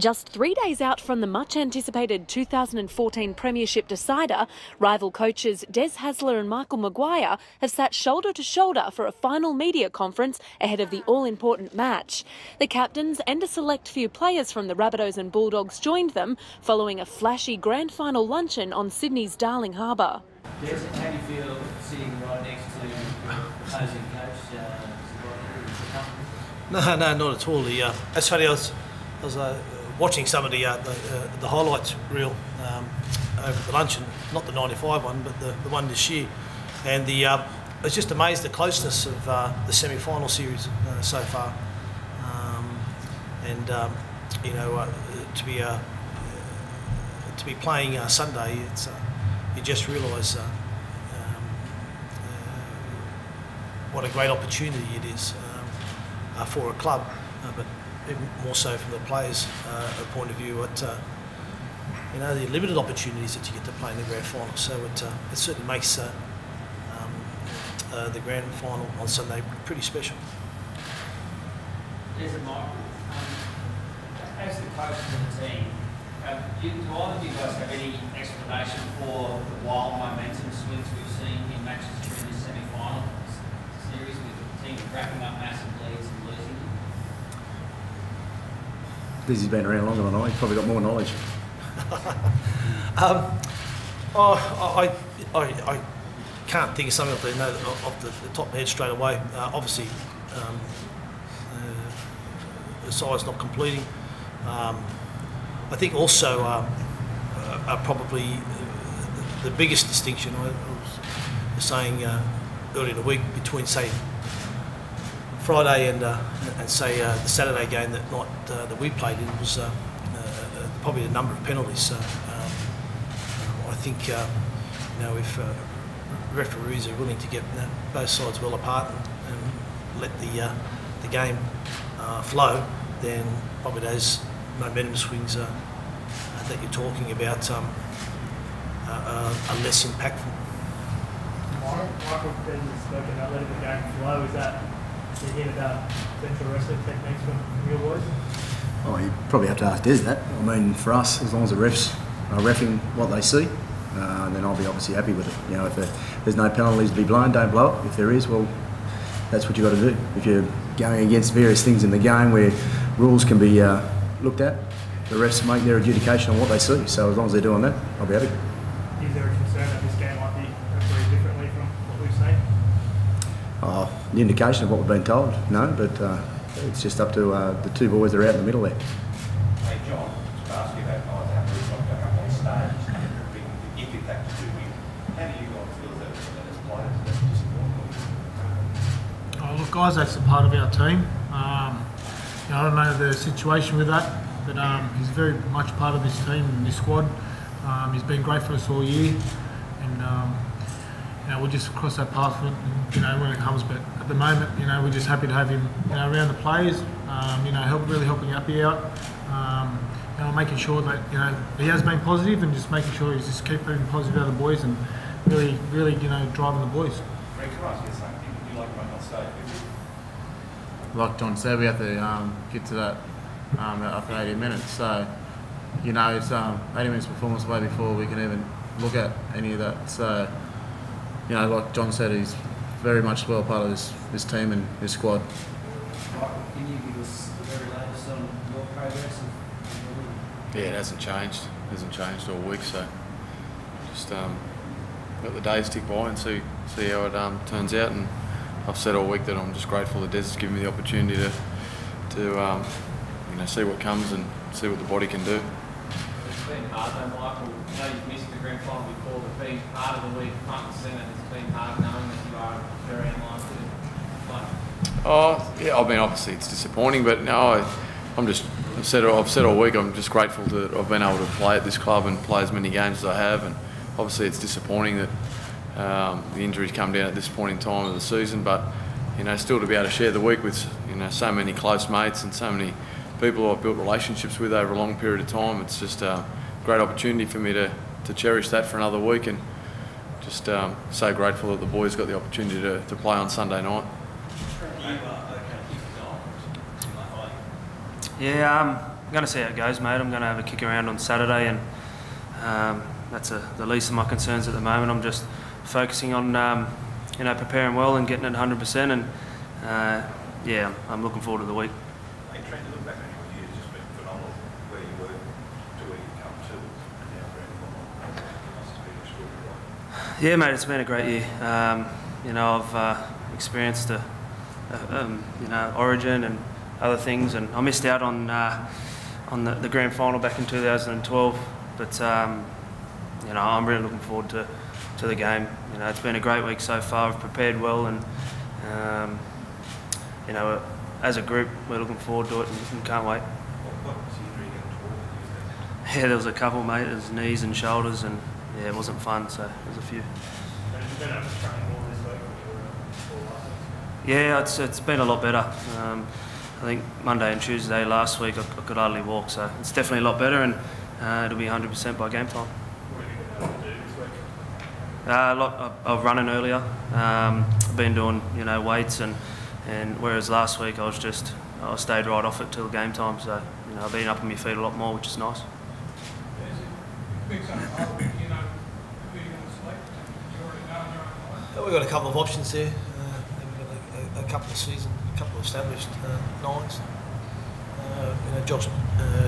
Just 3 days out from the much-anticipated 2014 Premiership decider, rival coaches Des Hasler and Michael Maguire have sat shoulder to shoulder for a final media conference ahead of the all-important match. The captains and a select few players from the Rabbitohs and Bulldogs joined them following a flashy grand final luncheon on Sydney's Darling Harbour. Des, how do you feel sitting right next to your opposing coach? No, not at all. It's funny, I was watching some of the highlights reel over the luncheon, not the 95 one, but the one this year, and I was just amazed at the closeness of the semi-final series so far, to be playing Sunday, it's you just realise what a great opportunity it is for a club, but even more so from the players' point of view, the limited opportunities that you get to play in the grand final. So it certainly makes the grand final on Sunday pretty special. Des and Michael, as the coach of the team, do either of you guys have any explanation for the wild momentum swings we've seen in matches during this semi-final series, with teams wrapping up massive leads and losing? Lizzie's been around longer than I. He's probably got more knowledge. I can't think of something off the top of my head straight away. Obviously, the side's not completing. I think also probably the biggest distinction I was saying earlier in the week between, say, Friday and say the Saturday game that night that we played in was probably the number of penalties. So I think if referees are willing to get both sides well apart and let the game flow, then probably those momentum swings that you're talking about are less impactful. Michael has spoken about letting the game flow. Is that to hear about central wrestling techniques from your boys? Oh, you probably have to ask Des that. I mean, for us, as long as the refs are reffing what they see, then I'll be obviously happy with it. If there's no penalties to be blown, don't blow it. If there is, well, that's what you've got to do. If you're going against various things in the game where rules can be looked at, the refs make their adjudication on what they see. So as long as they're doing that, I'll be happy. Is there a concern that this game might be refereed differently from what we've seen? The indication of what we've been told, no, but it's just up to the two boys that are out in the middle there. Hey John, just ask you about guys after he's not going up on stage and a big impact to win. How do you guys feel that as players that's disappointing? Oh, look, guys, that's a part of our team. I don't know the situation with that, but he's very much part of this team and this squad. He's been great for us all year, and we'll just cross that path when it comes. But at the moment, we're just happy to have him, around the players. Really helping Appy out. Making sure that he has been positive, and just making sure he's just keeping positive out of the boys, and really driving the boys. Greg, can I ask you something? You like running on stage? Like John said, we have to get to that after 80 minutes. So, it's 80 minutes performance away before we can even look at any of that. So, like John said, he's very much well part of this team and this squad. Michael, can you give us the very latest on your progress? Yeah, it hasn't changed. It hasn't changed all week. So, just let the days tick by and see how it turns out. And I've said all week that I'm just grateful that Des has given me the opportunity to see what comes and see what the body can do. It's been hard though, Michael. I know you've missed the grand final before, but being part of the league front and centre has been hard, knowing that you are very unlikely to play. Oh yeah, I mean obviously it's disappointing, but no, I've said all week I'm just grateful that I've been able to play at this club and play as many games as I have, and obviously it's disappointing that the injuries come down at this point in time of the season, but still to be able to share the week with so many close mates and so many people I've built relationships with over a long period of time, it's just a great opportunity for me to cherish that for another week, and just so grateful that the boys got the opportunity to play on Sunday night. Yeah, I'm going to see how it goes, mate. I'm going to have a kick around on Saturday, and that's the least of my concerns at the moment. I'm just focusing on preparing well and getting it 100%, and yeah, I'm looking forward to the week. Hey, Trent, to look back on your year, it's just been phenomenal where you were to where you come to, and now grand final. It's been extraordinary. Yeah, mate, it's been a great year. I've experienced Origin and other things, and I missed out on the grand final back in 2012. But I'm really looking forward to the game. It's been a great week so far. I've prepared well, and as a group, we're looking forward to it and can't wait. What injury you going to Yeah, there was a couple, mate. It was knees and shoulders, and yeah, it wasn't fun. So there's a few. Yeah, it's been a lot better. I think Monday and Tuesday last week I could hardly walk, so it's definitely a lot better, and it'll be 100% by game time. A lot of running earlier. I've been doing weights, and whereas last week I stayed right off it till game time. So I've been up on my feet a lot more, which is nice. We've got a couple of options there. We've got a couple of established nines. Josh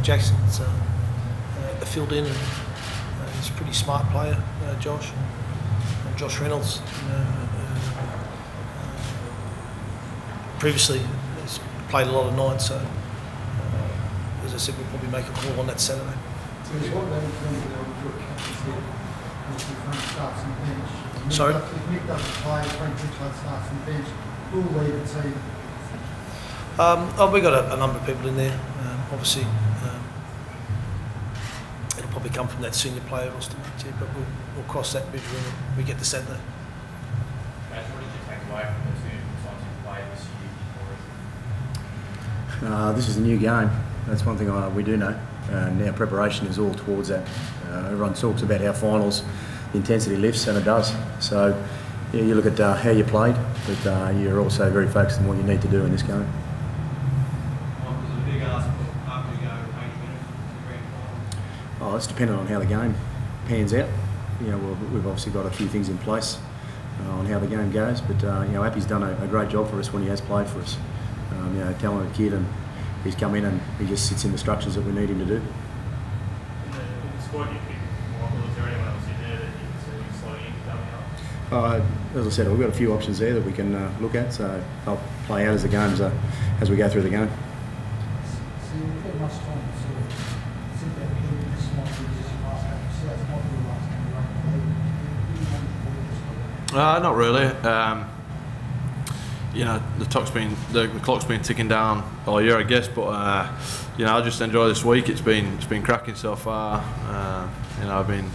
Jackson's filled in, and he's a pretty smart player, Josh. And Josh Reynolds previously has played a lot of nines, so as I said, we'll probably make a call on that Saturday. Sorry? If Nick doesn't play, Frank Pritchard starts on the bench, who will lead the team? We've got a number of people in there. Obviously, it'll probably come from that senior player roster, but we'll cross that bridge when we get to Saturday. What did you take away from the two times you played this year? This is a new game. That's one thing we do know. And our preparation is all towards that. Everyone talks about how finals, the intensity lifts, and it does. So yeah, you look at how you played, but you're also very focused on what you need to do in this game. What was a big ask after you go 80 minutes to the grand final? Oh, it's dependent on how the game pans out. We've obviously got a few things in place on how the game goes, but Appy's done a great job for us when he has played for us. Talented kid, and he's come in and he just sits in the structures that we need him to do. In the squad you picked, Michael, is there anyone else in there that you can see slotting in coming up? As I said, we've got a few options there that we can look at, so they'll play out as the games as we go through the game. So you've got much time to sort of sit there and look at this one, which is your last game. So that's not your last game. Not really. The clock's been ticking down all year, I guess. But I just enjoy this week. It's been cracking so far. I've been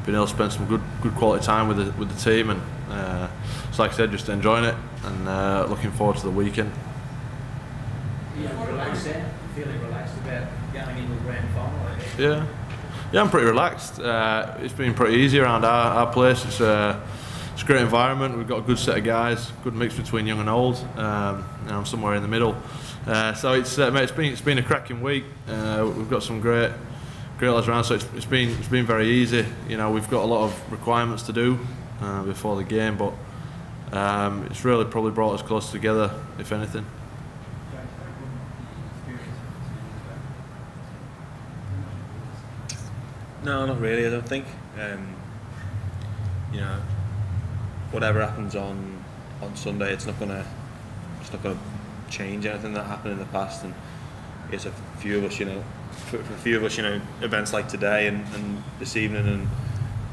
able to spend some good quality time with the team, and so like I said, just enjoying it and looking forward to the weekend. Feeling relaxed about going into the grand final? Yeah, I'm pretty relaxed. It's been pretty easy around our place. It's a great environment. We've got a good set of guys, good mix between young and old. I'm somewhere in the middle. So it's been a cracking week. We've got some great lads around. So it's been very easy. We've got a lot of requirements to do before the game, but it's really probably brought us closer together, if anything. No, not really. I don't think. Whatever happens on Sunday, it's not gonna change anything that happened in the past. And it's a few of us, for a few of us, events like today and this evening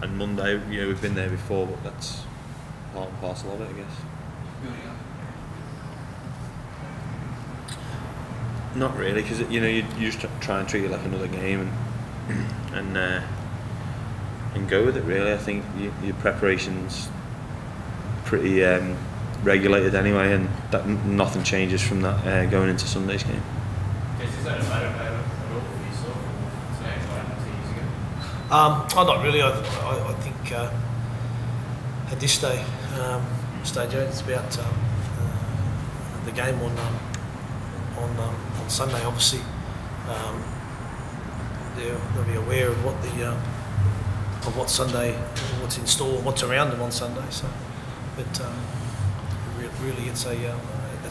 and Monday, we've been there before, but that's part and parcel of it, I guess. Not really, because you just try and treat it like another game and go with it. Really, I think your preparation's pretty regulated anyway, and that nothing changes from that going into Sunday's game. Is that a motivator at all for yourself? Not really. I think at this stage, it's about the game on Sunday. Obviously, they'll be aware of what the of what Sunday, what's in store, what's around them on Sunday. So, but really, it's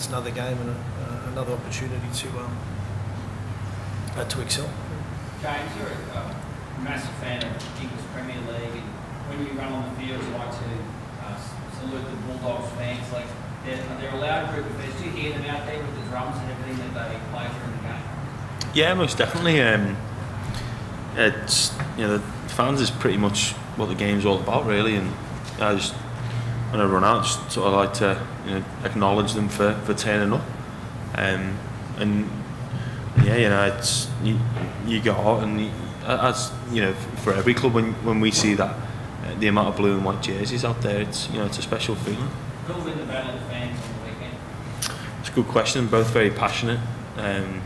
another game and another opportunity to excel. James, you're a massive fan of English Premier League, and when you run on the field, you like to salute the Bulldogs fans. Like they're a loud group of fans. Do you hear them out there with the drums and everything that they play during the game? Yeah, most definitely. It's the fans is pretty much what the game's all about, really. And I just when I run out, just sort of like to acknowledge them for turning up. And yeah, it's you go out and as for every club when we see that the amount of blue and white jerseys out there, it's it's a special feeling. Who'll win the battle of the fans on the weekend? It's a good question. Both very passionate. And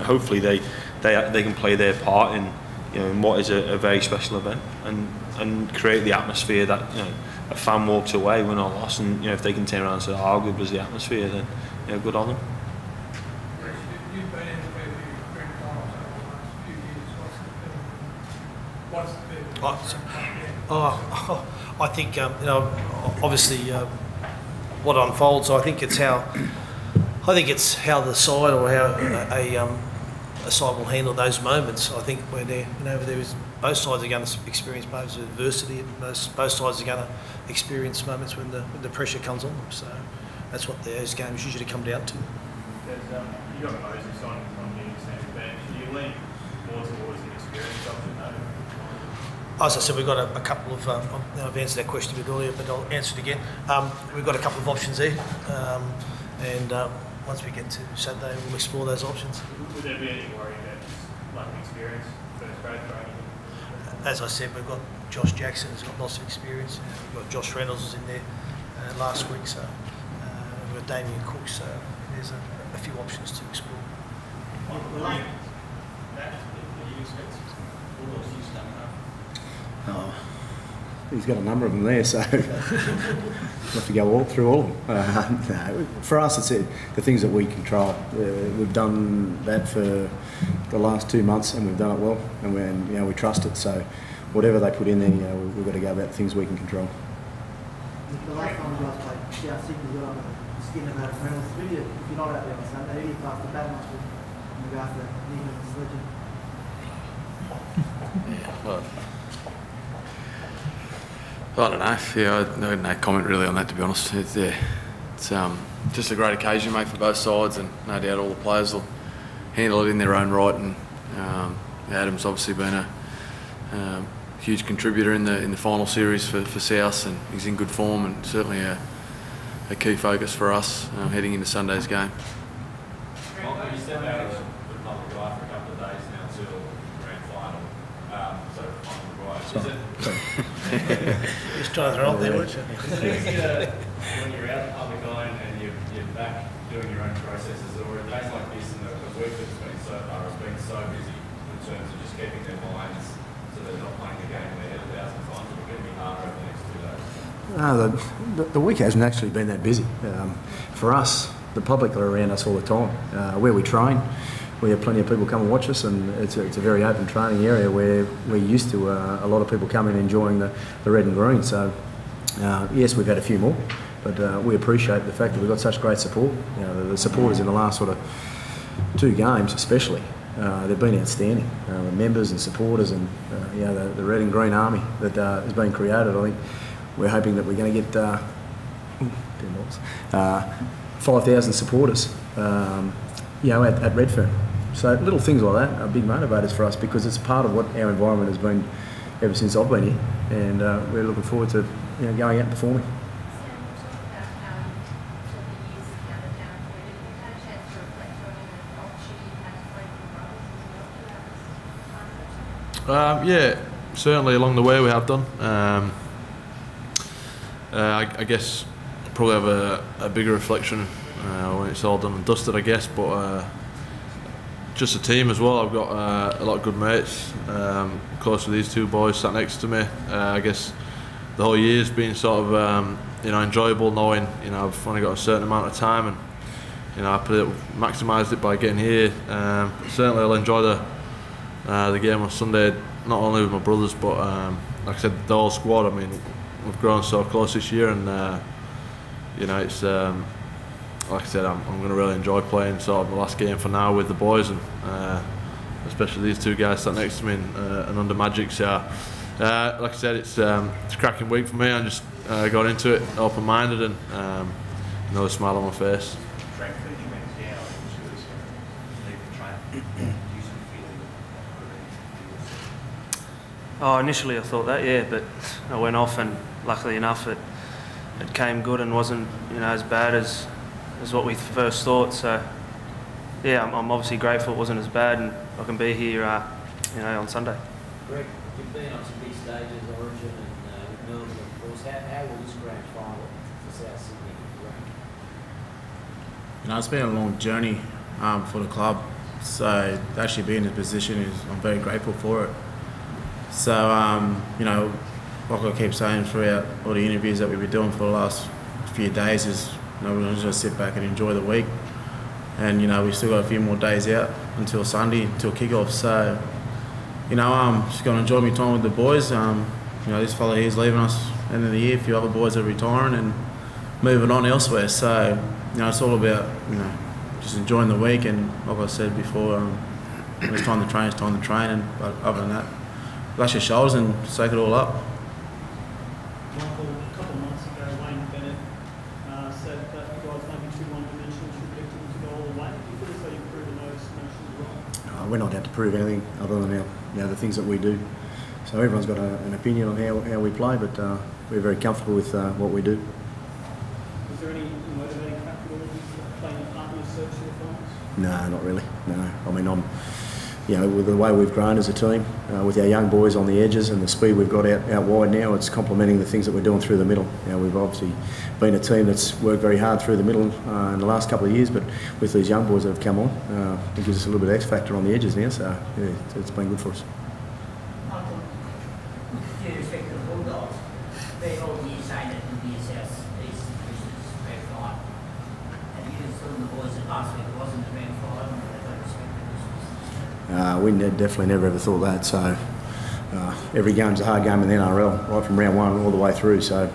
hopefully they can play their part in in what is a very special event and create the atmosphere that a fan walks away win or loss, and if they can turn around and say how good was the atmosphere, then good on them. You've been in the grand finals over the last few years. What's the I think obviously what unfolds. I think it's how the side or how a side will handle those moments. I think where there is both sides are going to experience moments of adversity, and both sides are going to experience moments when the pressure comes on them. So that's what those games usually come down to. Because you got Moses on the extended bench. Do you lean more towards an experienced option though? As I said, we've got a couple of. I've answered that question a bit earlier, but I'll answer it again. We've got a couple of options there, and once we get to Saturday, we'll explore those options. Would there be any worry about lack of experience first grade training? As I said, we've got Josh Jackson who's got lots of experience. We've got Josh Reynolds was in there last week, so we've got Damien Cook. So there's a few options to explore. Oh, he's got a number of them there, so we'll have to go through all of them. No, for us, it's the things that we control. We've done that for the last 2 months, and we've done it well, and we trust it. So whatever they put in there, we've got to go about the things we can control. The last time you guys played South Sydney, you got on the skin of that penalty. If you're not out there on Sunday, who do you pass the bat much with in regards to Newman and Sledging? I don't know. Yeah, I have no comment really on that, to be honest. It's just a great occasion, mate, for both sides, and no doubt all the players will handle it in their own right. And Adam's obviously been a huge contributor in the final series for South, and he's in good form, and certainly a key focus for us heading into Sunday's game. Well, you stepped out of the public eye for a couple of days now until the grand final. Just trying to throw up there, weren't you? When you're out in the public eye and you're back doing your own processes, or days like this and the week that's been so far has been so busy in terms of just keeping their minds so they're not playing the game in their head 1,000 times, it's going to be harder over the next 2 days. The week hasn't actually been that busy. For us, the public are around us all the time. Where we train, we have plenty of people come and watch us, and it's a very open training area where we're used to a lot of people coming and enjoying the red and green. So yes, we've had a few more, but we appreciate the fact that we've got such great support. The supporters in the last sort of 2 games especially, they've been outstanding. The members and supporters and the red and green army that has been created. I think we're hoping that we're going to get 5,000 supporters at Redfern. So little things like that are big motivators for us, because it's part of what our environment has been ever since I've been here, and we're looking forward to going out and performing. Yeah, certainly along the way we have done. I guess probably have a bigger reflection when it's all done and dusted, I guess, but just a team as well. I've got a lot of good mates, close to these 2 boys sat next to me. I guess the whole year's been sort of enjoyable, knowing I've only got a certain amount of time, and I maximised it by getting here. Certainly I'll enjoy the the game on Sunday, not only with my brothers, but like I said, the whole squad. I mean, we've grown so close this year, and you know, it's like I said, I'm going to really enjoy playing sort of the last game for now with the boys, and especially these two guys sat next to me and under Magic. So, like I said, it's a cracking week for me. I just got into it open-minded and another smile on my face. Oh, initially I thought that, yeah, but I went off, and luckily enough it came good and wasn't, you know, as bad as what we first thought. So yeah, I'm obviously grateful it wasn't as bad, and I can be here, you know, on Sunday. Greg, you've been on some big stages, Origin and Melbourne, of course. How will this grand final for South Sydney rank? You know, it's been a long journey for the club, so to actually be in this position I'm very grateful for it. So, you know, like I keep saying throughout all the interviews that we've been doing for the last few days is, you know, we're just sit back and enjoy the week. And, you know, we've still got a few more days out until Sunday, until kick-off. So, you know, I'm just going to enjoy my time with the boys. You know, this fella here is leaving us end of the year. A few other boys are retiring and moving on elsewhere. So, you know, it's all about, you know, just enjoying the week. And like I said before, when it's time to train, it's time to train. And but other than that, flash your shoulders and soak it all up. Michael, a couple of months ago, Wayne Bennett said that you guys might be too one-dimensional, should predict them to go all the way. Do you feel as though you've proven those notions wrong? We're not out to prove anything other than the things that we do. So everyone's got an opinion on how we play, but we're very comfortable with what we do. Is there any motivating factor playing a part in your search for the finals? No, not really. No, I mean, you know, with the way we've grown as a team, with our young boys on the edges and the speed we've got out wide now, it's complementing the things that we're doing through the middle. You know, we've obviously been a team that's worked very hard through the middle in the last couple of years, but with these young boys that have come on, it gives us a little bit of X factor on the edges now, so yeah, it's been good for us. Michael, with due respect to the Bulldogs, they're all year saying that it'll be a South East Division's grand final. Have you told the boys that last week it wasn't the grand final, and they don't respect it? We definitely never ever thought that. So every game's a hard game in the NRL, right from round one all the way through. So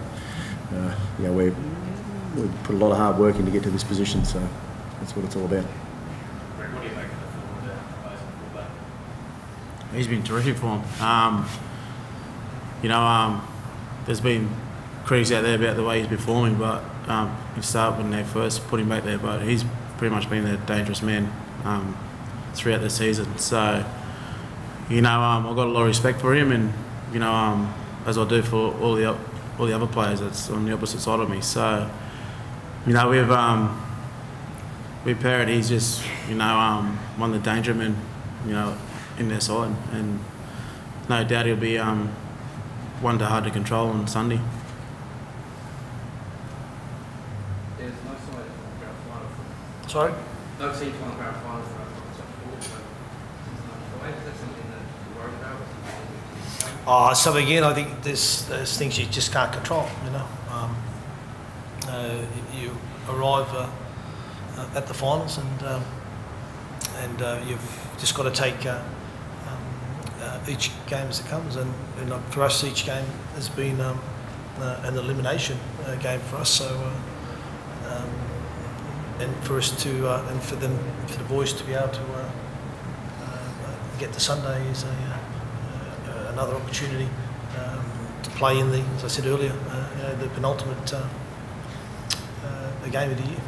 yeah, we put a lot of hard work in to get to this position. So that's what it's all about. Greg, what do you make of the form of the fullback? He's been terrific for him. You know, there's been critics out there about the way he's performing, but you start when they first put him back there. But he's pretty much been the dangerous man throughout the season. So, you know, I've got a lot of respect for him, and you know, as I do for all the other players that's on the opposite side of me. So, you know, with Parrott, he's just, you know, one of the danger men, you know, in their side, and no doubt he'll be one to hard to control on Sunday. There's no side on grand final for Sorry? no team on grand final for is that something that you're worried about? So again, I think there's things you just can't control. You know, you arrive at the finals, and you've just got to take each game as it comes. And for us, each game has been an elimination game for us. So, and for us to and for the boys to be able to get to Sunday is another opportunity to play in the, as I said earlier, the penultimate the game of the year.